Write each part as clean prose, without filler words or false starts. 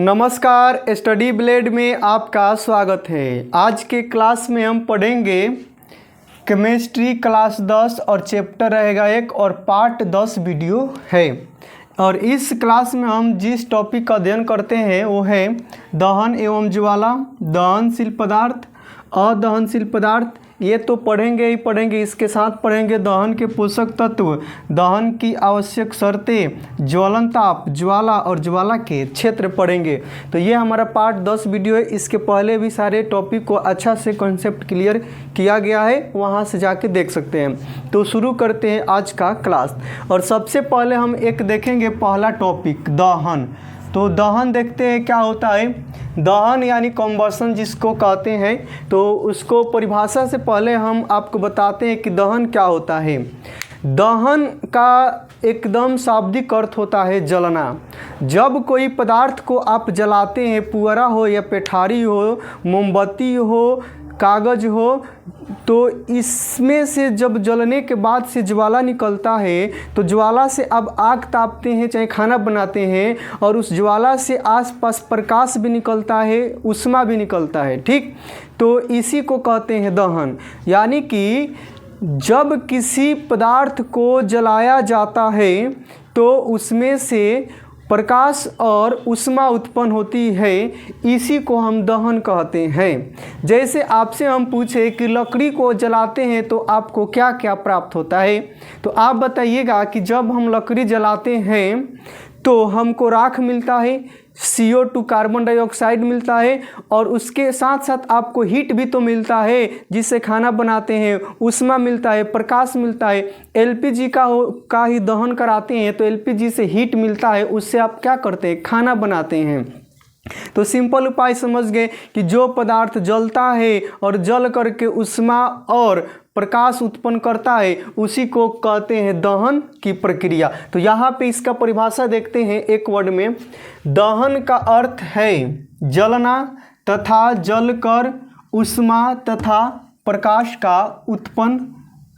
नमस्कार, study blade में आपका स्वागत है। आज के क्लास में हम पढ़ेंगे केमिस्ट्री क्लास 10 और चैप्टर रहेगा 1 और पार्ट 10 वीडियो है। और इस क्लास में हम जिस टॉपिक का अध्ययन करते हैं वो है दहन एवं ज्वाला, दहनशील पदार्थ, अदहनशील पदार्थ। ये तो पढ़ेंगे ही पढ़ेंगे, इसके साथ पढ़ेंगे दहन के पोषक तत्व, दहन की आवश्यक शर्तें, ज्वलन ताप, ज्वाला और ज्वाला के क्षेत्र पढ़ेंगे। तो ये हमारा पार्ट 10 वीडियो है। इसके पहले भी सारे टॉपिक को अच्छा से कॉन्सेप्ट क्लियर किया गया है, वहाँ से जाके देख सकते हैं। तो शुरू करते हैं आज का क्लास। और सबसे पहले हम एक देखेंगे पहला टॉपिक दहन। तो दहन देखते हैं क्या होता है। दहन यानी कॉम्बसन जिसको कहते हैं, तो उसको परिभाषा से पहले हम आपको बताते हैं कि दहन क्या होता है। दहन का एकदम शाब्दिक अर्थ होता है जलना। जब कोई पदार्थ को आप जलाते हैं, पुअरा हो या पेठारी हो, मोमबत्ती हो, कागज़ हो, तो इसमें से जब जलने के बाद से ज्वाला निकलता है, तो ज्वाला से अब आग तापते हैं, चाहे खाना बनाते हैं, और उस ज्वाला से आसपास प्रकाश भी निकलता है, ऊष्मा भी निकलता है। ठीक, तो इसी को कहते हैं दहन। यानी कि जब किसी पदार्थ को जलाया जाता है तो उसमें से प्रकाश और ऊष्मा उत्पन्न होती है, इसी को हम दहन कहते हैं। जैसे आपसे हम पूछे कि लकड़ी को जलाते हैं तो आपको क्या क्या प्राप्त होता है, तो आप बताइएगा कि जब हम लकड़ी जलाते हैं तो हमको राख मिलता है, CO2 कार्बन डाइऑक्साइड मिलता है, और उसके साथ साथ आपको हीट भी तो मिलता है जिससे खाना बनाते हैं, ऊष्मा मिलता है, प्रकाश मिलता है। LPG का ही दहन कराते हैं तो LPG से हीट मिलता है, उससे आप क्या करते हैं, खाना बनाते हैं। तो सिंपल उपाय समझ गए कि जो पदार्थ जलता है और जल करके ऊष्मा और प्रकाश उत्पन्न करता है, उसी को कहते हैं दहन की प्रक्रिया। तो यहाँ पे इसका परिभाषा देखते हैं एक वर्ड में। दहन का अर्थ है जलना तथा जलकर ऊष्मा तथा प्रकाश का उत्पन्न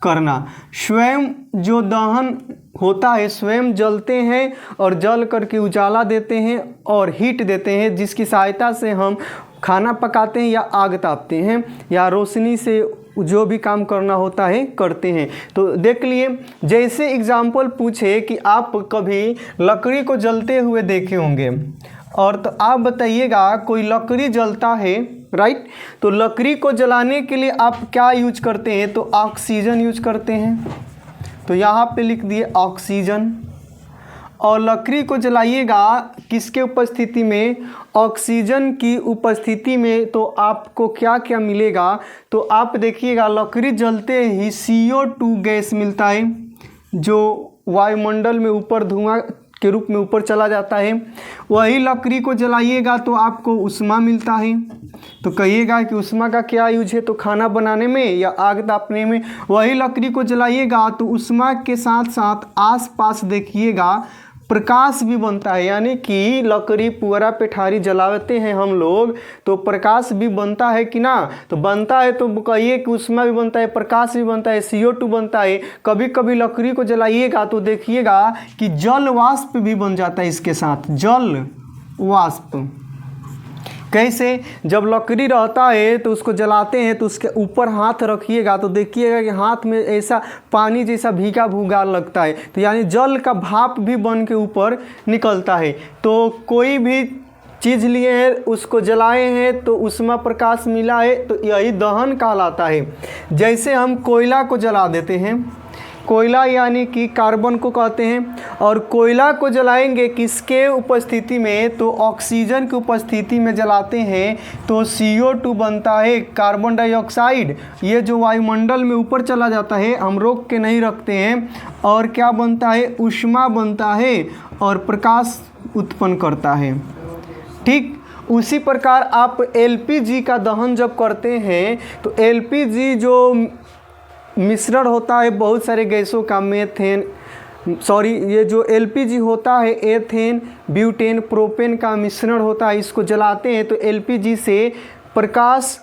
करना। स्वयं जो दहन होता है, स्वयं जलते हैं और जल करके उजाला देते हैं और हीट देते हैं, जिसकी सहायता से हम खाना पकाते हैं या आग तापते हैं या रोशनी से जो भी काम करना होता है करते हैं। तो देख लिए, जैसे एग्जाम्पल पूछे कि आप कभी लकड़ी को जलते हुए देखे होंगे, और तो आप बताइएगा कोई लकड़ी जलता है, राइट। तो लकड़ी को जलाने के लिए आप क्या यूज करते हैं, तो ऑक्सीजन यूज करते हैं। तो यहाँ पे लिख दिए ऑक्सीजन। और लकड़ी को जलाइएगा किसके उपस्थिति में, ऑक्सीजन की उपस्थिति में। तो आपको क्या क्या मिलेगा, तो आप देखिएगा लकड़ी जलते ही CO2 गैस मिलता है, जो वायुमंडल में ऊपर धुआं के रूप में ऊपर चला जाता है। वही लकड़ी को जलाइएगा तो आपको ऊष्मा मिलता है। तो कहिएगा कि ऊष्मा का क्या यूज है, तो खाना बनाने में या आग तापने में। वही लकड़ी को जलाइएगा तो ऊष्मा के साथ साथ आसपास देखिएगा प्रकाश भी बनता है। यानी कि लकड़ी पुअरा पेठारी जलाते हैं हम लोग तो प्रकाश भी बनता है कि ना, तो बनता है। तो कहिए कि ऊष्मा भी बनता है, प्रकाश भी बनता है, CO2 बनता है। कभी कभी लकड़ी को जलाइएगा तो देखिएगा कि जल वाष्प भी बन जाता है इसके साथ, जल वाष्प। कैसे, जब लकड़ी रहता है तो उसको जलाते हैं तो उसके ऊपर हाथ रखिएगा तो देखिएगा कि हाथ में ऐसा पानी जैसा भीगा भूगा लगता है, तो यानी जल का भाप भी बन के ऊपर निकलता है। तो कोई भी चीज़ लिए हैं, उसको जलाए हैं तो ऊष्मा प्रकाश मिला है, तो यही दहन कहलाता है। जैसे हम कोयला को जला देते हैं, कोयला यानी कि कार्बन को कहते हैं, और कोयला को जलाएंगे किसके उपस्थिति में, तो ऑक्सीजन की उपस्थिति में जलाते हैं तो CO2 बनता है, कार्बन डाइऑक्साइड, ये जो वायुमंडल में ऊपर चला जाता है, हम रोक के नहीं रखते हैं, और क्या बनता है, ऊष्मा बनता है और प्रकाश उत्पन्न करता है। ठीक, उसी प्रकार आप LPG का दहन जब करते हैं तो LPG जो मिश्रण होता है बहुत सारे गैसों का, ये जो LPG होता है एथेन, ब्यूटेन, प्रोपेन का मिश्रण होता है, इसको जलाते हैं तो LPG से प्रकाश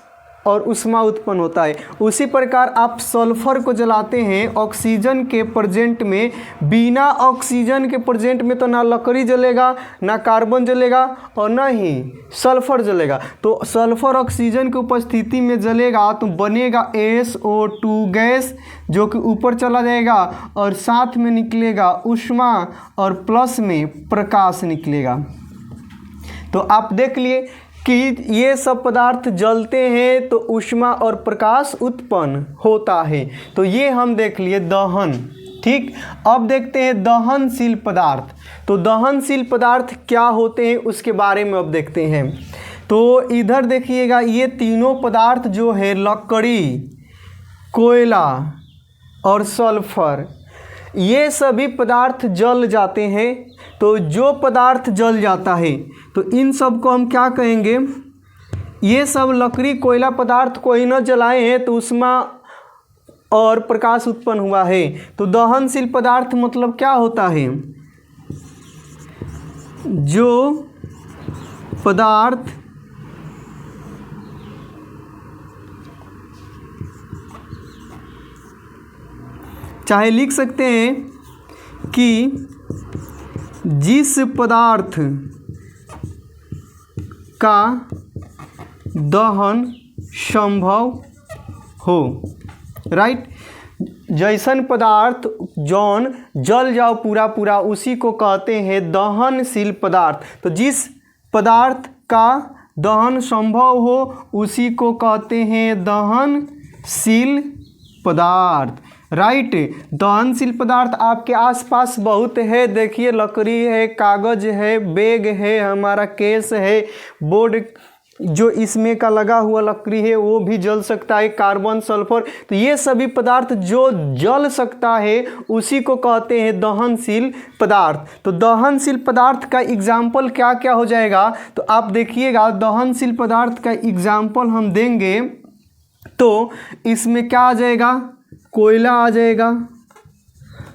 और ऊष्मा उत्पन्न होता है। उसी प्रकार आप सल्फर को जलाते हैं ऑक्सीजन के प्रेजेंट में, बिना ऑक्सीजन के प्रेजेंट में तो ना लकड़ी जलेगा, ना कार्बन जलेगा और ना ही सल्फर जलेगा। तो सल्फर ऑक्सीजन की उपस्थिति में जलेगा तो बनेगा SO2 गैस, जो कि ऊपर चला जाएगा और साथ में निकलेगा ऊष्मा और प्लस में प्रकाश निकलेगा। तो आप देख लिए कि ये सब पदार्थ जलते हैं तो ऊष्मा और प्रकाश उत्पन्न होता है। तो ये हम देख लिए दहन। ठीक, अब देखते हैं दहनशील पदार्थ। तो दहनशील पदार्थ क्या होते हैं उसके बारे में अब देखते हैं। तो इधर देखिएगा, ये तीनों पदार्थ जो है लकड़ी, कोयला और सल्फर, ये सभी पदार्थ जल जाते हैं। तो जो पदार्थ जल जाता है तो इन सब को हम क्या कहेंगे, ये सब लकड़ी कोयला पदार्थ को ही न जलाए हैं तो ऊष्मा और प्रकाश उत्पन्न हुआ है। तो दहनशील पदार्थ मतलब क्या होता है, जो पदार्थ चाहे लिख सकते हैं कि जिस पदार्थ का दहन संभव हो, राइट। जैसन पदार्थ जौन जल जाओ पूरा पूरा उसी को कहते हैं दहनशील पदार्थ। तो जिस पदार्थ का दहन संभव हो उसी को कहते हैं दहनशील पदार्थ, राइट। दहनशील पदार्थ आपके आसपास बहुत है, देखिए लकड़ी है, कागज है, बैग है, हमारा केस है, बोर्ड जो इसमें का लगा हुआ लकड़ी है वो भी जल सकता है, कार्बन, सल्फर। तो ये सभी पदार्थ जो जल सकता है उसी को कहते हैं दहनशील पदार्थ। तो दहनशील पदार्थ का एग्जाम्पल क्या क्या हो जाएगा, तो आप देखिएगा दहनशील पदार्थ का एग्जाम्पल हम देंगे तो इसमें क्या आ जाएगा, कोयला आ जाएगा,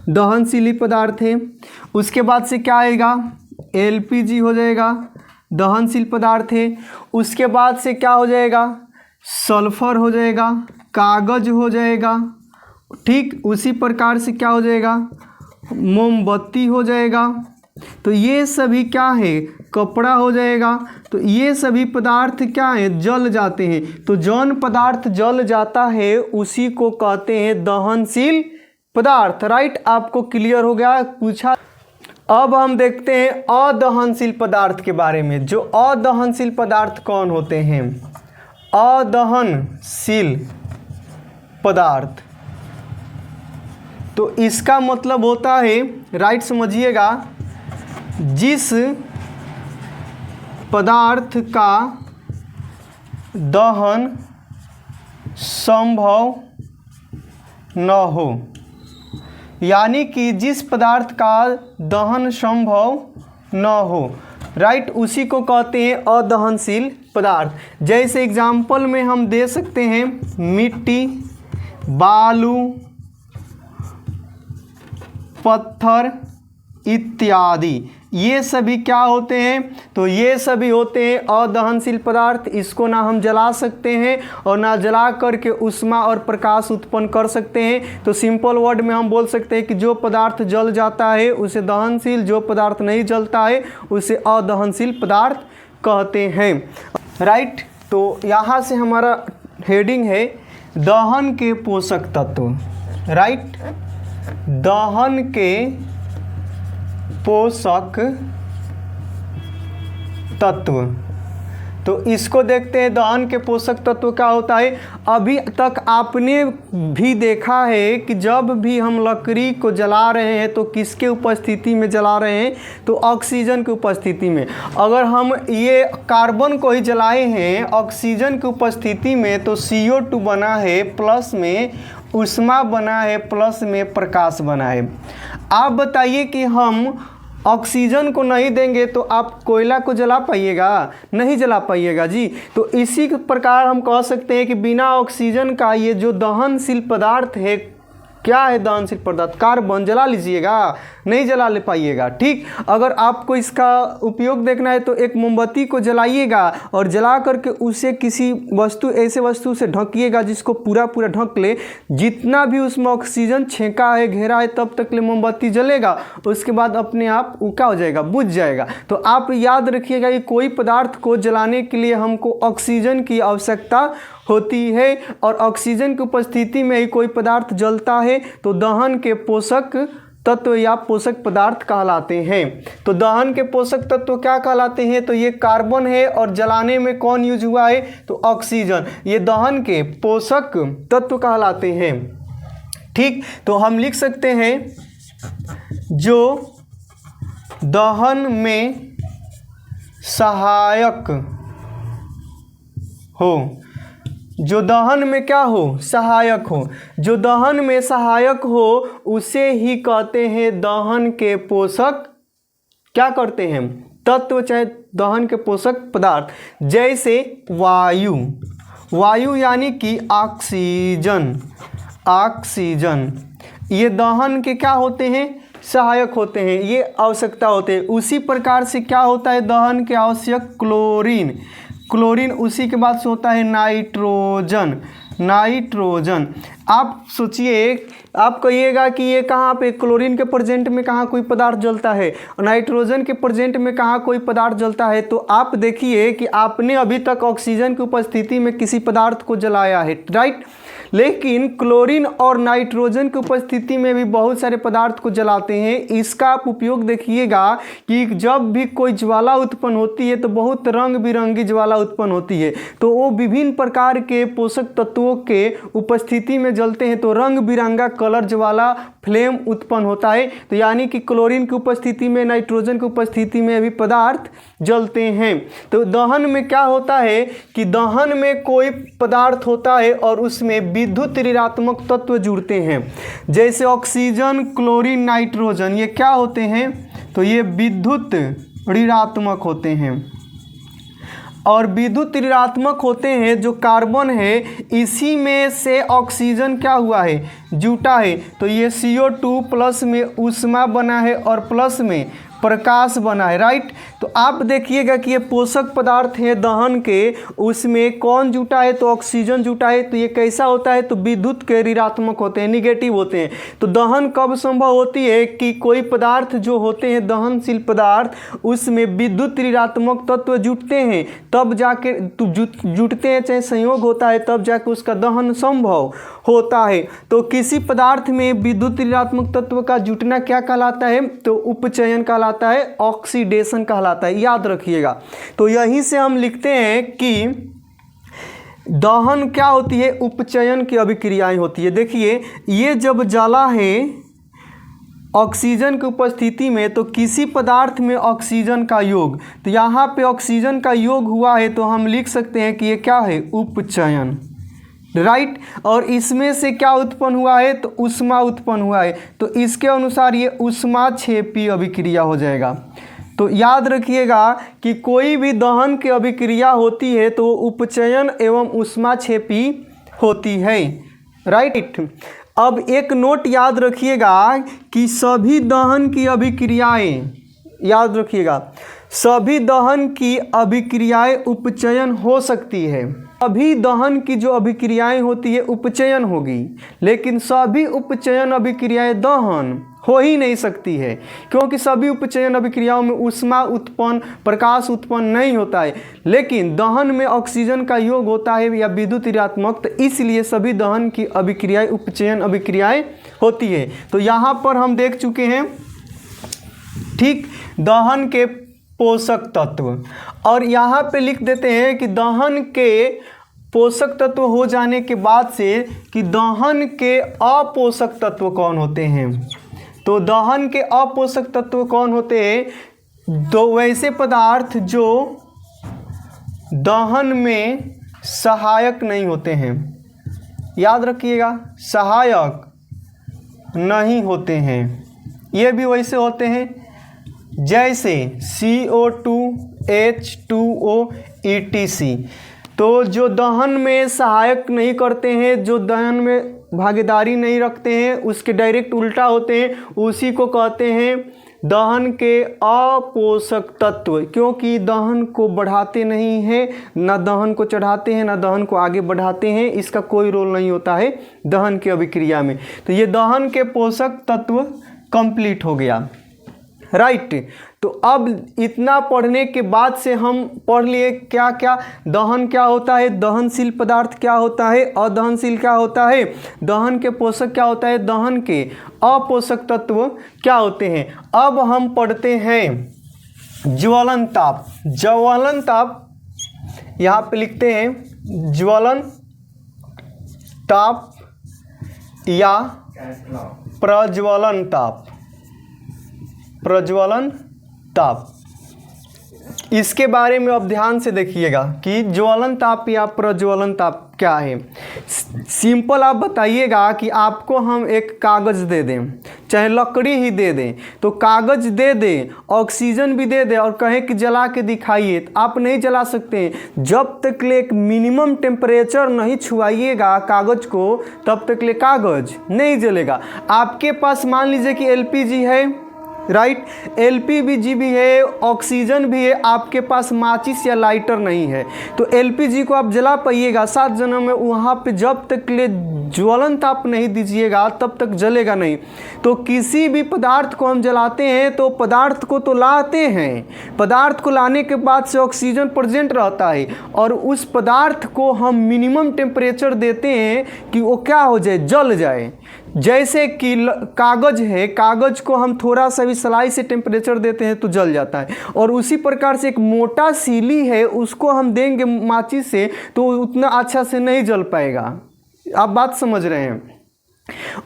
दहनशील पदार्थ है। उसके बाद से क्या आएगा, LPG हो जाएगा, दहनशील पदार्थ है। उसके बाद से क्या हो जाएगा, सल्फर हो जाएगा, कागज हो जाएगा। ठीक, उसी प्रकार से क्या हो जाएगा, मोमबत्ती हो जाएगा। तो ये सभी क्या है, कपड़ा हो जाएगा। तो ये सभी पदार्थ क्या है, जल जाते हैं। तो जौन पदार्थ जल जाता है उसी को कहते हैं दहनशील पदार्थ, राइट। आपको क्लियर हो गया, पूछा। अब हम देखते हैं अदहनशील पदार्थ के बारे में। जो अदहनशील पदार्थ कौन होते हैं, अदहनशील पदार्थ, तो इसका मतलब होता है, राइट समझिएगा, जिस पदार्थ का दहन संभव न हो, यानी कि जिस पदार्थ का दहन संभव न हो, राइट, उसी को कहते हैं अदहनशील पदार्थ। जैसे एग्जाम्पल में हम दे सकते हैं मिट्टी, बालू, पत्थर इत्यादि, ये सभी क्या होते हैं, तो ये सभी होते हैं अदहनशील पदार्थ। इसको ना हम जला सकते हैं और ना जला करके ऊष्मा और प्रकाश उत्पन्न कर सकते हैं। तो सिंपल वर्ड में हम बोल सकते हैं कि जो पदार्थ जल जाता है उसे दहनशील, जो पदार्थ नहीं जलता है उसे अदहनशील पदार्थ कहते हैं, राइट। तो यहाँ से हमारा हेडिंग है दहन के पोषक तत्व, राइट, दहन के पोषक तत्व। तो इसको देखते हैं, दहन के पोषक तत्व क्या होता है। अभी तक आपने भी देखा है कि जब भी हम लकड़ी को जला रहे हैं तो किसके उपस्थिति में जला रहे हैं, तो ऑक्सीजन की उपस्थिति में। अगर हम ये कार्बन को ही जलाए हैं ऑक्सीजन की उपस्थिति में तो CO2 बना है, प्लस में ऊष्मा बना है, प्लस में प्रकाश बना है। आप बताइए कि हम ऑक्सीजन को नहीं देंगे तो आप कोयला को जला पाइएगा, नहीं जला पाइएगा जी। तो इसी प्रकार हम कह सकते हैं कि बिना ऑक्सीजन का ये जो दहनशील पदार्थ है क्या है दहनशील पदार्थ? कार्बन। जला लीजिएगा? नहीं जला ले पाइएगा। ठीक, अगर आपको इसका उपयोग देखना है तो एक मोमबत्ती को जलाइएगा और जला करके उसे किसी वस्तु, ऐसे वस्तु से ढकिएगा जिसको पूरा पूरा ढक ले, जितना भी उसमें ऑक्सीजन छेका है, घेरा है, तब तक ले मोमबत्ती जलेगा। उसके बाद अपने आप वो क्या हो जाएगा? बुझ जाएगा। तो आप याद रखिएगा कि कोई पदार्थ को जलाने के लिए हमको ऑक्सीजन की आवश्यकता होती है और ऑक्सीजन की उपस्थिति में ही कोई पदार्थ जलता है तो दहन के पोषक तत्व या पोषक पदार्थ कहलाते हैं। तो दहन के पोषक तत्व क्या कहलाते हैं? तो ये कार्बन है और जलाने में कौन यूज हुआ है? तो ऑक्सीजन। ये दहन के पोषक तत्व कहलाते हैं। ठीक, तो हम लिख सकते हैं जो दहन में सहायक हो, जो दहन में क्या हो? सहायक हो। जो दहन में सहायक हो उसे ही कहते हैं दहन के पोषक, क्या करते हैं? तत्व, चाहे दहन के पोषक पदार्थ। जैसे वायु, वायु यानी कि ऑक्सीजन, ऑक्सीजन ये दहन के क्या होते हैं? सहायक होते हैं, ये आवश्यकता होते हैं। उसी प्रकार से क्या होता है दहन के आवश्यक? Chlorine, chlorine. उसी के बाद से होता है नाइट्रोजन, नाइट्रोजन। आप सोचिए, आप कहिएगा कि ये कहाँ पे क्लोरीन के प्रेजेंट में कहाँ कोई पदार्थ जलता है और नाइट्रोजन के प्रेजेंट में कहाँ कोई पदार्थ जलता है? तो आप देखिए कि आपने अभी तक ऑक्सीजन की उपस्थिति में किसी पदार्थ को जलाया है, राइट, लेकिन क्लोरीन और नाइट्रोजन की उपस्थिति में भी बहुत सारे पदार्थ को जलाते हैं। इसका आप उपयोग देखिएगा कि जब भी कोई ज्वाला उत्पन्न होती है तो बहुत रंग बिरंगी ज्वाला उत्पन्न होती है, तो वो विभिन्न प्रकार के पोषक तत्वों के उपस्थिति में जलते हैं तो रंग बिरंगा कलर ज्वाला फ्लेम उत्पन्न होता है। तो यानी कि क्लोरीन की उपस्थिति में, नाइट्रोजन की उपस्थिति में भी पदार्थ जलते हैं। तो दहन में क्या होता है कि दहन में कोई पदार्थ होता है और उसमें विद्युत ऋणात्मक तत्व जुड़ते हैं। जैसे ऑक्सीजन, क्लोरीन, नाइट्रोजन, ये क्या होते हैं? तो ये विद्युत ऋणात्मक होते हैं। और विद्युत ऋणात्मक होते हैं। जो कार्बन है इसी में से ऑक्सीजन क्या हुआ है? जुटा है। तो ये CO2 प्लस में ऊष्मा बना है और प्लस में प्रकाश बना है, राइट। तो आप देखिएगा कि ये पोषक पदार्थ है दहन के, उसमें कौन जुटा है? तो ऑक्सीजन जुटा है। तो ये कैसा होता है? तो विद्युत के ऋणात्मक होते हैं, निगेटिव होते हैं। तो दहन कब संभव होती है कि कोई पदार्थ जो होते हैं दहनशील पदार्थ, उसमें विद्युत ऋणात्मक तत्व जुटते हैं, तब जाके जुटते हैं, चाहे संयोग होता है, तब जाके उसका दहन संभव होता है। तो किसी पदार्थ में विद्युत ऋणात्मक तत्व का जुटना क्या कहलाता है? तो उपचयन कहलाता है, ऑक्सीडेशन कहलाता है, याद रखिएगा। तो यहीं से हम लिखते हैं कि दहन क्या होती है? उपचयन की अभिक्रियाएं होती है। देखिए, ये जब जला है ऑक्सीजन की उपस्थिति में तो किसी पदार्थ में ऑक्सीजन का योग, तो यहाँ पे ऑक्सीजन का योग हुआ है, तो हम लिख सकते हैं कि ये क्या है? उपचयन, राइट। और इसमें से क्या उत्पन्न हुआ है? तो ऊष्मा उत्पन्न हुआ है। तो इसके अनुसार ये ऊष्माक्षेपी अभिक्रिया हो जाएगा। तो याद रखिएगा कि कोई भी दहन की अभिक्रिया होती है तो उपचयन एवं ऊष्माक्षेपी होती है, राइट। अब एक नोट याद रखिएगा कि सभी दहन की अभिक्रियाएं, याद रखिएगा, सभी दहन की अभिक्रियाएं उपचयन हो सकती है। सभी दहन की जो अभिक्रियाएं होती है उपचयन होगी, लेकिन सभी उपचयन अभिक्रियाएं दहन हो ही नहीं सकती है, क्योंकि सभी उपचयन अभिक्रियाओं में ऊष्मा उत्पन्न, प्रकाश उत्पन्न नहीं होता है। लेकिन दहन में ऑक्सीजन का योग होता है या विद्युत ऋणात्मक, तो इसलिए सभी दहन की अभिक्रियाएं उपचयन अभिक्रियाएं होती है। तो यहाँ पर हम देख चुके हैं, ठीक, दहन के पोषक तत्व। और यहाँ पे लिख देते हैं कि दहन के पोषक तत्व हो जाने के बाद से कि दहन के अपोषक तत्व कौन होते हैं। तो दहन के अपोषक तत्व कौन होते हैं? दो वैसे पदार्थ जो दहन में सहायक नहीं होते हैं, याद रखिएगा, सहायक नहीं होते हैं। ये भी वैसे होते हैं जैसे CO2, H2O, ETC। तो जो दहन में सहायक नहीं करते हैं, जो दहन में भागीदारी नहीं रखते हैं, उसके डायरेक्ट उल्टा होते हैं, उसी को कहते हैं दहन के अपोषक तत्व, क्योंकि दहन को बढ़ाते नहीं हैं, ना दहन को चढ़ाते हैं, ना दहन को आगे बढ़ाते हैं, इसका कोई रोल नहीं होता है दहन की अभिक्रिया में। तो ये दहन के पोषक तत्व कंप्लीट हो गया, राइट। तो अब इतना पढ़ने के बाद से हम पढ़ लिए क्या क्या, दहन क्या होता है, दहनशील पदार्थ क्या होता है, अदहनशील क्या होता है, दहन के पोषक क्या होता है, दहन के अपोषक तत्व क्या होते हैं। अब हम पढ़ते हैं ज्वलन ताप। ज्वलन ताप यहाँ पे लिखते हैं ज्वलन ताप या प्रज्वलन ताप। प्रज्वलन ताप, इसके बारे में अब ध्यान से देखिएगा कि ज्वलन ताप या प्रज्वलन ताप क्या है। सिंपल आप बताइएगा कि आपको हम एक कागज़ दे दें, चाहे लकड़ी ही दे दें, तो कागज़ दे दें, ऑक्सीजन भी दे दें और कहें कि जला के दिखाइए, तो आप नहीं जला सकते। जब तक ले एक मिनिमम टेम्परेचर नहीं छुआइएगा कागज़ को, तब तक ले कागज़ नहीं जलेगा। आपके पास मान लीजिए कि एलपीजी है, राइट, एलपीजी भी है, ऑक्सीजन भी है, आपके पास माचिस या लाइटर नहीं है, तो एलपीजी को आप जला पाइएगा 7 जन्म में, वहाँ पे जब तक ले ज्वलन ताप नहीं दीजिएगा तब तक जलेगा नहीं। तो किसी भी पदार्थ को हम जलाते हैं तो पदार्थ को तो लाते हैं, पदार्थ को लाने के बाद से ऑक्सीजन प्रेजेंट रहता है और उस पदार्थ को हम मिनिमम टेम्परेचर देते हैं कि वो क्या हो जाए, जल जाए। जैसे कि कागज़ है, कागज़ को हम थोड़ा सा भी सलाई से टेम्परेचर देते हैं तो जल जाता है, और उसी प्रकार से एक मोटा सीली है, उसको हम देंगे माचिस से तो उतना अच्छा से नहीं जल पाएगा। आप बात समझ रहे हैं।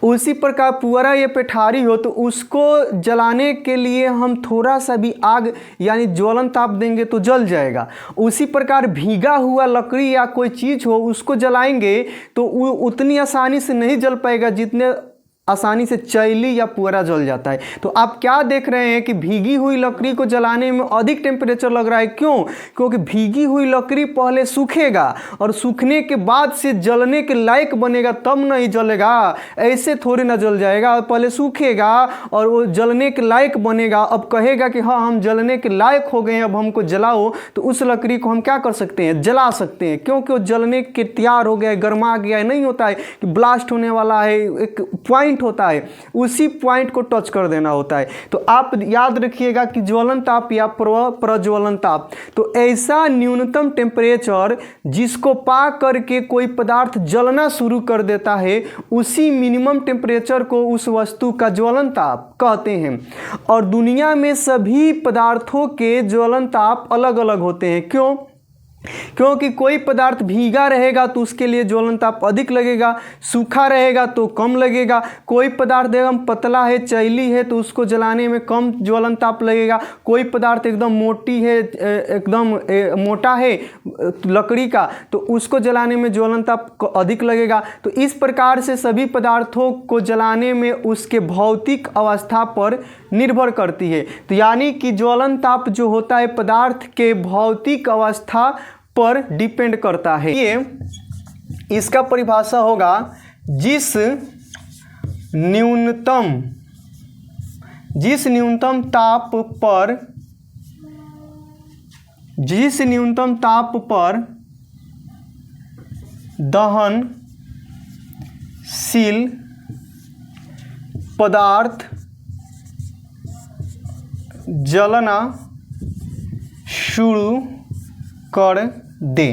उसी प्रकार पुअरा या पेठारी हो तो उसको जलाने के लिए हम थोड़ा सा भी आग यानी ज्वलन ताप देंगे तो जल जाएगा। उसी प्रकार भीगा हुआ लकड़ी या कोई चीज़ हो उसको जलाएंगे तो वो उतनी आसानी से नहीं जल पाएगा जितने आसानी से चैली या पुअरा जल जाता है। तो आप क्या देख रहे हैं कि भीगी हुई लकड़ी को जलाने में अधिक टेम्परेचर लग रहा है। क्यों? क्योंकि भीगी हुई लकड़ी पहले सूखेगा और सूखने के बाद से जलने के लायक बनेगा तब नहीं जलेगा, ऐसे थोड़ी ना जल जाएगा। पहले सूखेगा और वो जलने के लायक बनेगा, अब कहेगा कि हाँ हम जलने के लायक हो गए हैं, अब हमको जलाओ, तो उस लकड़ी को हम क्या कर सकते हैं, जला सकते हैं, क्योंकि वो जलने के तैयार हो गया है, गर्मा गया है। नहीं होता है कि ब्लास्ट होने वाला है, एक पॉइंट होता है, उसी पॉइंट को टच कर देना होता है। तो आप याद रखिएगा कि ज्वलन ताप या प्रज्वलन ताप, तो ऐसा न्यूनतम टेम्परेचर जिसको पा करके कोई पदार्थ जलना शुरू कर देता है, उसी मिनिमम टेम्परेचर को उस वस्तु का ज्वलन ताप कहते हैं। और दुनिया में सभी पदार्थों के ज्वलन ताप अलग अलग होते हैं। क्यों? क्योंकि कोई पदार्थ भीगा रहेगा तो उसके लिए ज्वलन ताप अधिक लगेगा, सूखा रहेगा तो कम लगेगा। कोई पदार्थ एकदम पतला है, चैली है, तो उसको जलाने में कम ज्वलन ताप लगेगा। कोई पदार्थ एकदम मोटी है, एकदम मोटा है लकड़ी का, तो उसको जलाने में ज्वलन ताप अधिक लगेगा। तो इस प्रकार से सभी पदार्थों को जलाने में उसके भौतिक अवस्था पर निर्भर करती है। तो यानी कि ज्वलन ताप जो होता है पदार्थ के भौतिक अवस्था पर डिपेंड करता है। ये इसका परिभाषा होगा जिस न्यूनतम ताप पर दहनशील पदार्थ जलना शुरू कर दे।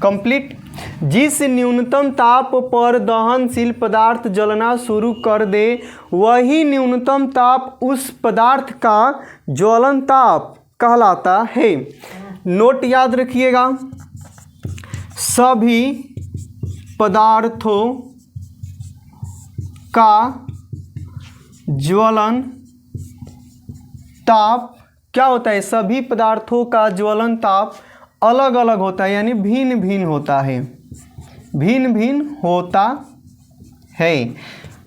कंप्लीट। जिस न्यूनतम ताप पर दहनशील पदार्थ जलना शुरू कर दे, वही न्यूनतम ताप उस पदार्थ का ज्वलन ताप कहलाता है। नोट याद रखिएगा, सभी पदार्थों का ज्वलन ताप क्या होता है? सभी पदार्थों का ज्वलन ताप अलग अलग होता है, यानी भिन्न भिन्न होता है, भिन्न भिन्न होता है।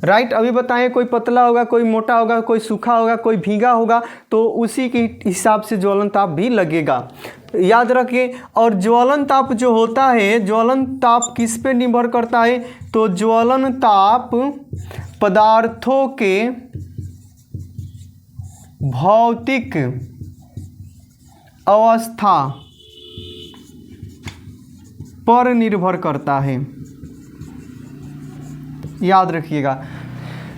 राइट। अभी बताएं, कोई पतला होगा, कोई मोटा होगा, कोई सूखा होगा, कोई भीगा होगा, तो उसी के हिसाब से ज्वलन ताप भी लगेगा, याद रखिए। और ज्वलन ताप जो होता है, ज्वलन ताप किस पे निर्भर करता है? तो ज्वलन ताप पदार्थों के भौतिक अवस्था पर निर्भर करता है, याद रखिएगा।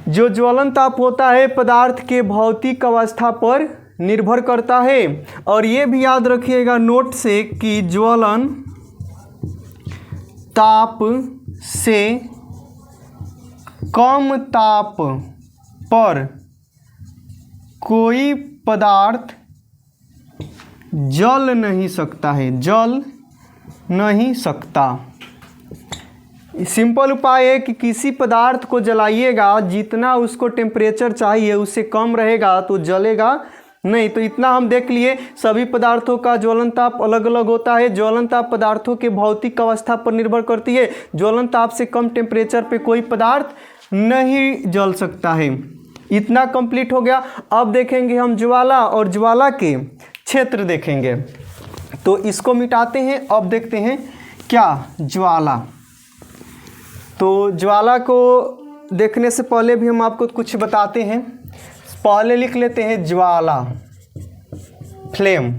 जो ज्वलन ताप होता है पदार्थ के भौतिक अवस्था पर निर्भर करता है। और ये भी याद रखिएगा नोट से कि ज्वलन ताप से कम ताप पर कोई पदार्थ जल नहीं सकता है, जल नहीं सकता। सिंपल उपाय है कि किसी पदार्थ को जलाइएगा, जितना उसको टेम्परेचर चाहिए उससे कम रहेगा तो जलेगा नहीं। तो इतना हम देख लिए, सभी पदार्थों का ज्वलन ताप अलग अलग होता है। ज्वलन ताप पदार्थों के भौतिक अवस्था पर निर्भर करती है। ज्वलन ताप से कम टेम्परेचर पे कोई पदार्थ नहीं जल सकता है। इतना कंप्लीट हो गया। अब देखेंगे हम ज्वाला और ज्वाला के क्षेत्र देखेंगे। तो इसको मिटाते हैं। अब देखते हैं क्या ज्वाला। तो ज्वाला को देखने से पहले भी हम आपको कुछ बताते हैं। पहले लिख लेते हैं ज्वाला, फ्लेम।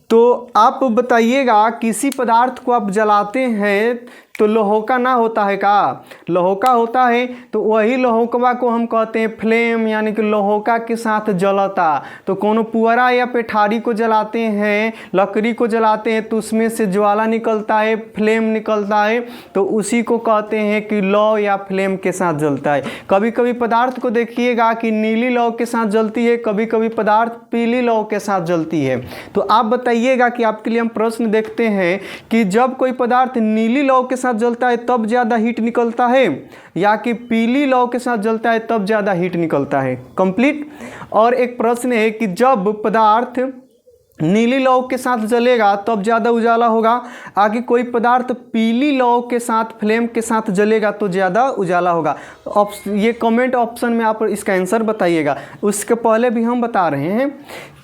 तो आप बताइएगा, किसी पदार्थ को आप जलाते हैं तो लोहोका ना होता है का? लोहोका होता है। तो वही लोहोकवा को हम कहते हैं फ्लेम, यानी कि लोहोका के साथ जलता। तो कोनो पुअरा या पेठारी को जलाते हैं, लकड़ी को जलाते हैं, तो उसमें से ज्वाला निकलता है, फ्लेम निकलता है, तो उसी को कहते हैं कि लौ या फ्लेम के साथ जलता है। कभी कभी पदार्थ को देखिएगा कि नीली लौ के साथ जलती है, कभी कभी पदार्थ पीली लौ के साथ जलती है। तो आप बताइएगा कि आपके लिए हम प्रश्न देखते हैं कि जब कोई पदार्थ नीली लौ के साथ जलता है तब ज़्यादा हीट निकलता है, या कि पीली लौ के साथ जलता है तब ज़्यादा हीट निकलता है? कंप्लीट। और एक प्रश्न है कि जब पदार्थ नीली लौ के साथ जलेगा तब ज़्यादा उजाला होगा, आगे कोई पदार्थ पीली लौ के साथ, फ्लेम के साथ जलेगा तो ज़्यादा उजाला होगा। ये कमेंट ऑप्शन में आप इसका आंसर बताइएगा। उसके पहले भी हम बता रहे हैं।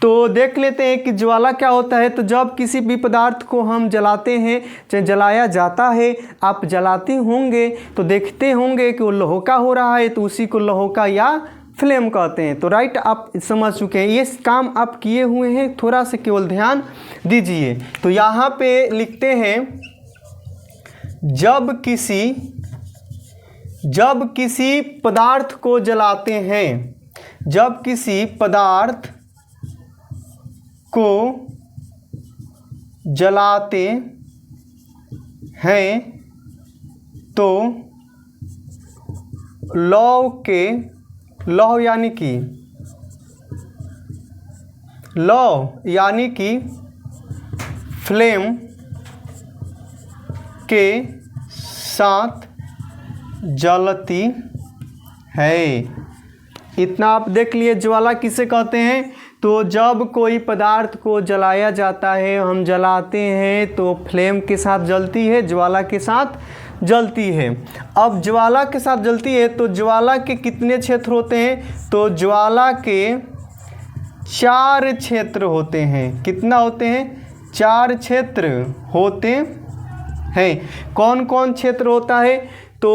तो देख लेते हैं कि ज्वाला क्या होता है। तो जब किसी भी पदार्थ को हम जलाते हैं, चाहे जलाया जाता है, आप जलाते होंगे तो देखते होंगे कि वो लोहोका हो रहा है, तो उसी को लोहोका या फ्लेम कहते हैं। तो राइट, आप समझ चुके हैं। ये काम आप किए हुए हैं, थोड़ा सा केवल ध्यान दीजिए। तो यहाँ पे लिखते हैं, जब किसी पदार्थ को जलाते हैं, जब किसी पदार्थ को जलाते हैं तो लौ यानी कि फ्लेम के साथ जलती है। इतना आप देख लिए। ज्वाला किसे कहते हैं? तो जब कोई पदार्थ को जलाया जाता है, हम जलाते हैं तो फ्लेम के साथ जलती है, ज्वाला के साथ जलती है। अब ज्वाला के साथ जलती है तो ज्वाला के कितने क्षेत्र होते हैं? तो ज्वाला के 4 क्षेत्र होते हैं। कितना होते हैं? 4 क्षेत्र होते हैं। कौन कौन क्षेत्र होता है? तो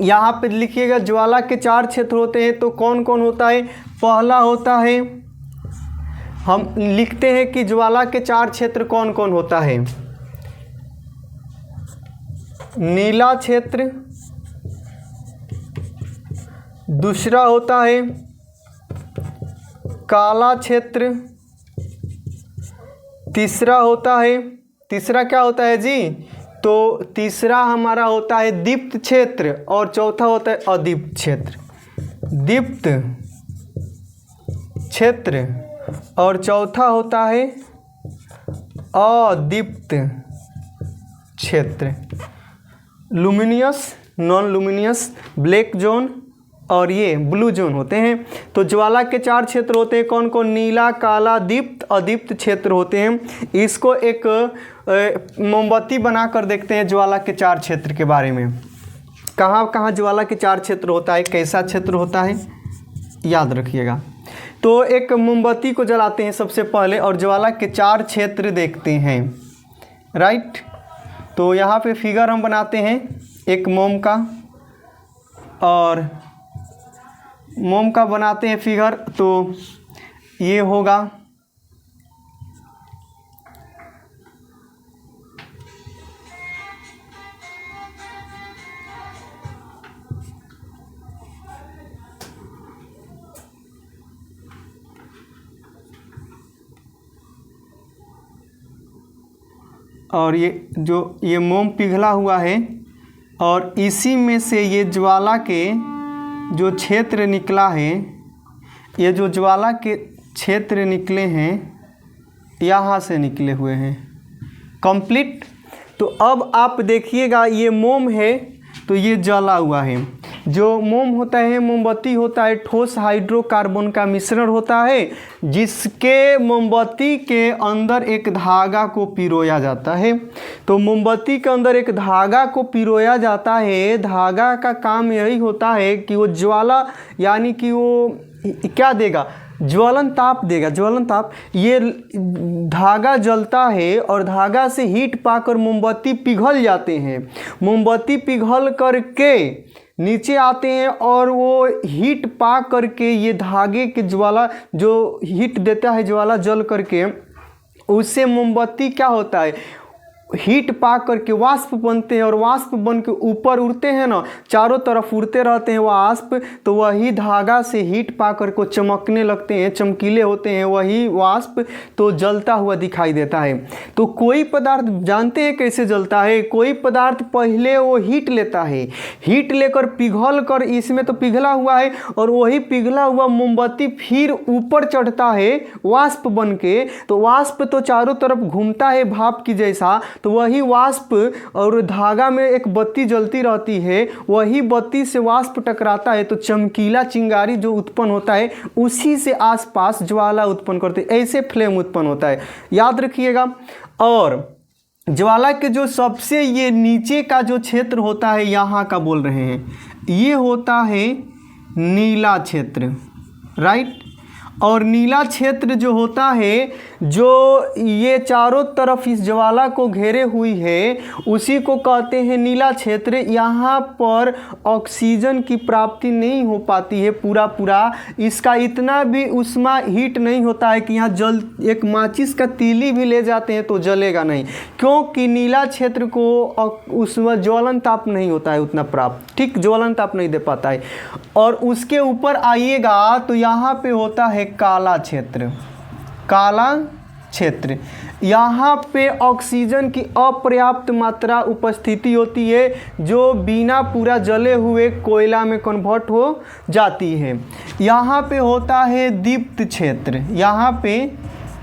यहाँ पे लिखिएगा, ज्वाला के 4 क्षेत्र होते हैं। तो कौन कौन होता है? पहला होता है, हम लिखते हैं कि ज्वाला के 4 क्षेत्र कौन कौन होता है। नीला क्षेत्र, दूसरा होता है काला क्षेत्र, तीसरा क्या होता है जी? तो तीसरा हमारा होता है दीप्त क्षेत्र, और चौथा होता है अदीप्त क्षेत्र। दीप्त क्षेत्र और चौथा होता है अदीप्त क्षेत्र। Luminous, non luminous, black zone, और ये ब्लू जोन होते हैं। तो ज्वाला के 4 क्षेत्र होते हैं, कौन कौन? नीला, काला, दीप्त, अदीप्त क्षेत्र होते हैं। इसको एक मोमबत्ती बनाकर देखते हैं ज्वाला के 4 क्षेत्र के बारे में। कहाँ कहाँ ज्वाला के 4 क्षेत्र होता है, कैसा क्षेत्र होता है, याद रखिएगा। तो एक मोमबत्ती को जलाते हैं सबसे पहले और ज्वाला के 4 क्षेत्र देखते हैं, राइट। तो यहाँ पे फिगर हम बनाते हैं एक मोम का, और मोम का बनाते हैं फिगर। तो ये होगा और ये मोम पिघला हुआ है और इसी में से ये ज्वाला के जो क्षेत्र निकला है, ये जो ज्वाला के क्षेत्र निकले हैं यहाँ से निकले हुए हैं कंप्लीट। तो अब आप देखिएगा ये मोम है तो ये जला हुआ है। जो मोम होता है, मोमबत्ती होता है, ठोस हाइड्रोकार्बन का मिश्रण होता है जिसके मोमबत्ती के अंदर एक धागा को पिरोया जाता है। तो मोमबत्ती के अंदर एक धागा को पिरोया जाता है। धागा का काम यही होता है कि वो ज्वाला यानी कि वो क्या देगा, ज्वलन ताप देगा, ज्वलन ताप। ये धागा जलता है और धागा से हीट पाकर मोमबत्ती पिघल जाते हैं। मोमबत्ती पिघल करके नीचे आते हैं और वो हीट पा करके ये धागे के ज्वाला जो हीट देता है, ज्वाला जल करके उससे मोमबत्ती क्या होता है, हीट पा करके वाष्प बनते हैं और वाष्प बन के ऊपर उड़ते हैं ना, चारों तरफ उड़ते रहते हैं वाष्प। तो वही धागा से हीट पा करके चमकने लगते हैं, चमकीले होते हैं वही वाष्प, तो जलता हुआ दिखाई देता है। तो कोई पदार्थ जानते हैं कैसे जलता है? कोई पदार्थ पहले वो हीट लेता है, हीट लेकर पिघल कर, इसमें तो पिघला हुआ है, और वही पिघला हुआ मोमबत्ती फिर ऊपर चढ़ता है वाष्प बन के। तो वाष्प तो चारों तरफ घूमता है भाप की जैसा, तो वही वाष्प और धागा में एक बत्ती जलती रहती है, वही बत्ती से वाष्प टकराता है तो चमकीला चिंगारी जो उत्पन्न होता है उसी से आसपास ज्वाला उत्पन्न करते हैं, ऐसे फ्लेम उत्पन्न होता है, याद रखिएगा। और ज्वाला के जो सबसे ये नीचे का जो क्षेत्र होता है यहाँ का बोल रहे हैं, ये होता है नीला क्षेत्र, राइट। और नीला क्षेत्र जो होता है, जो ये चारों तरफ इस ज्वाला को घेरे हुई है, उसी को कहते हैं नीला क्षेत्र। यहाँ पर ऑक्सीजन की प्राप्ति नहीं हो पाती है पूरा, इसका इतना भी उष्मा हीट नहीं होता है कि यहाँ जल एक माचिस का तीली भी ले जाते हैं तो जलेगा नहीं, क्योंकि नीला क्षेत्र को उसमें ज्वलन ताप नहीं होता है उतना प्राप्त, ठीक, ज्वलन ताप नहीं दे पाता है। और उसके ऊपर आइएगा तो यहाँ पे होता है काला क्षेत्र, काला क्षेत्र। यहाँ पे ऑक्सीजन की अपर्याप्त मात्रा उपस्थिति होती है जो बिना पूरा जले हुए कोयला में कन्वर्ट हो जाती है। यहाँ पे होता है दीप्त क्षेत्र, यहाँ पे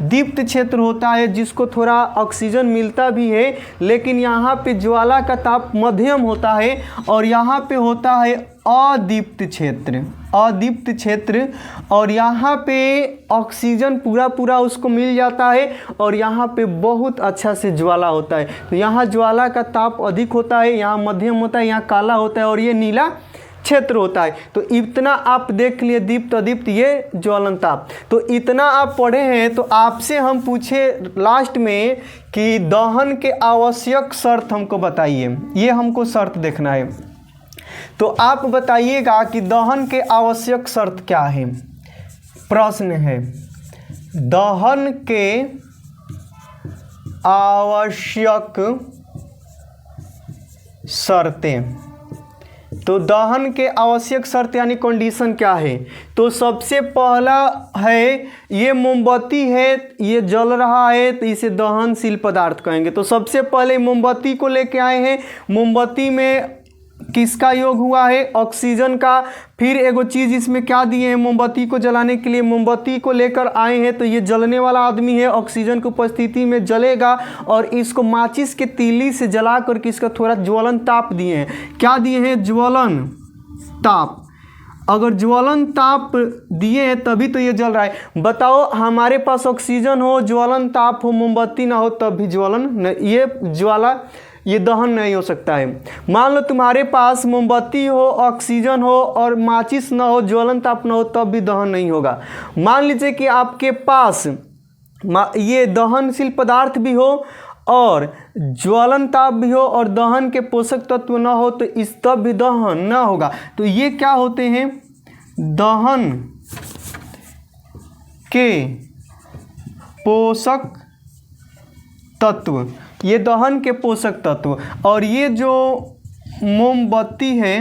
दीप्त क्षेत्र होता है जिसको थोड़ा ऑक्सीजन मिलता भी है, लेकिन यहाँ पे ज्वाला का ताप मध्यम होता है। और यहाँ पे होता है अदीप्त क्षेत्र, अदीप्त क्षेत्र, और यहाँ पे ऑक्सीजन पूरा उसको मिल जाता है और यहाँ पे बहुत अच्छा से ज्वाला होता है। तो यहाँ ज्वाला का ताप अधिक होता है, यहाँ मध्यम होता है, यहाँ काला होता है और ये नीला क्षेत्र होता है। तो इतना आप देख लिए, दीप्त अदीप्त, ये ज्वलन ताप। तो इतना आप पढ़े हैं। तो आपसे हम पूछे लास्ट में कि दहन के आवश्यक शर्त हमको बताइए, ये हमको शर्त देखना है। तो आप बताइएगा कि दहन के आवश्यक शर्त क्या है। प्रश्न है दहन के आवश्यक शर्तें। तो दहन के आवश्यक शर्त यानी कंडीशन क्या है? तो सबसे पहला है ये मोमबत्ती है, ये जल रहा है तो इसे दहनशील पदार्थ कहेंगे। तो सबसे पहले मोमबत्ती को लेके आए हैं, मोमबत्ती में किसका योग हुआ है? ऑक्सीजन का। फिर एगो चीज़ इसमें क्या दिए हैं मोमबत्ती को जलाने के लिए? मोमबत्ती को लेकर आए हैं तो ये जलने वाला आदमी है, ऑक्सीजन की उपस्थिति में जलेगा और इसको माचिस के तीली से जला करके इसका थोड़ा ज्वलन ताप दिए हैं। क्या दिए हैं? ज्वलन ताप। अगर ज्वलन ताप दिए हैं तभी तो ये जल रहा है। बताओ हमारे पास ऑक्सीजन हो, ज्वलन ताप हो, मोमबत्ती ना हो तब भी ज्वलन नहीं, ये ज्वाला ये दहन नहीं हो सकता है। मान लो तुम्हारे पास मोमबत्ती हो, ऑक्सीजन हो और माचिस ना हो, ज्वलन ताप ना हो तब भी दहन नहीं होगा। मान लीजिए कि आपके पास ये दहनशील पदार्थ भी हो और ज्वलन ताप भी हो और दहन के पोषक तत्व ना हो तो इस तब भी दहन ना होगा। तो ये क्या होते हैं? दहन के पोषक तत्व, ये दहन के पोषक तत्व। और ये जो मोमबत्ती है,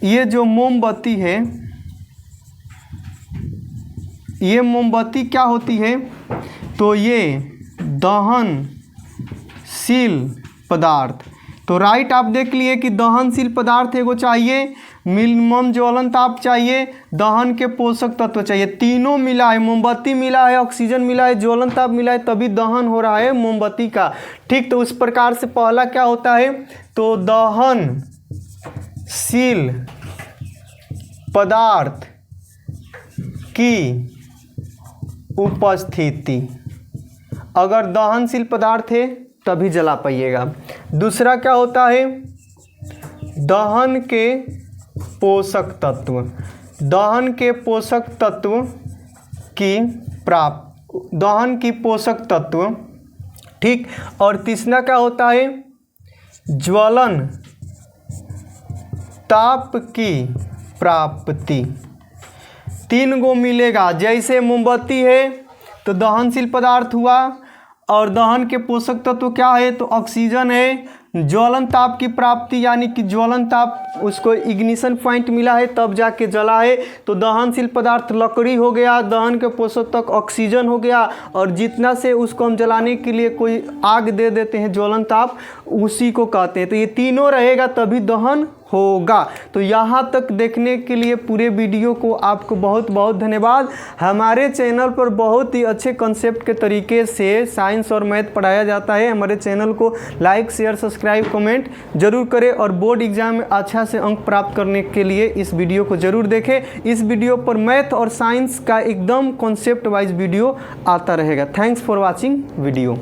ये जो मोमबत्ती है, ये मोमबत्ती क्या होती है? तो ये दहनशील पदार्थ। तो राइट आप देख लिए कि दहनशील पदार्थ एगो चाहिए, मिनिमम ज्वलन ताप चाहिए, दहन के पोषक तत्व चाहिए। तीनों मिला है, मोमबत्ती मिला है, ऑक्सीजन मिला है, ज्वलन ताप मिला है, तभी दहन हो रहा है मोमबत्ती का। ठीक, तो उस प्रकार से पहला क्या होता है? तो दहनशील पदार्थ की उपस्थिति, अगर दहनशील पदार्थ है तभी जला पाइएगा। दूसरा क्या होता है? दहन के पोषक तत्व, दहन के पोषक तत्व की दहन की पोषक तत्व। ठीक, और तीसरा क्या होता है? ज्वलन ताप की प्राप्ति। 3 गो मिलेगा। जैसे मोमबत्ती है तो दहनशील पदार्थ हुआ और दहन के पोषक तत्व क्या है? तो ऑक्सीजन है। ज्वलन ताप की प्राप्ति यानी कि ज्वलन ताप, उसको इग्निशन पॉइंट मिला है तब जाके जला है। तो दहनशील पदार्थ लकड़ी हो गया, दहन के पोषक तत्व ऑक्सीजन हो गया, और जितना से उसको हम जलाने के लिए कोई आग दे देते हैं ज्वलन ताप, उसी को कहते हैं। तो ये तीनों रहेगा तभी दहन होगा। तो यहाँ तक देखने के लिए पूरे वीडियो को आपको बहुत बहुत धन्यवाद। हमारे चैनल पर बहुत ही अच्छे कंसेप्ट के तरीके से साइंस और मैथ पढ़ाया जाता है। हमारे चैनल को लाइक, शेयर, सब्सक्राइब, कमेंट जरूर करें और बोर्ड एग्जाम में अच्छा से अंक प्राप्त करने के लिए इस वीडियो को जरूर देखें। इस वीडियो पर मैथ और साइंस का एकदम कॉन्सेप्ट वाइज वीडियो आता रहेगा। Thanks for watching video.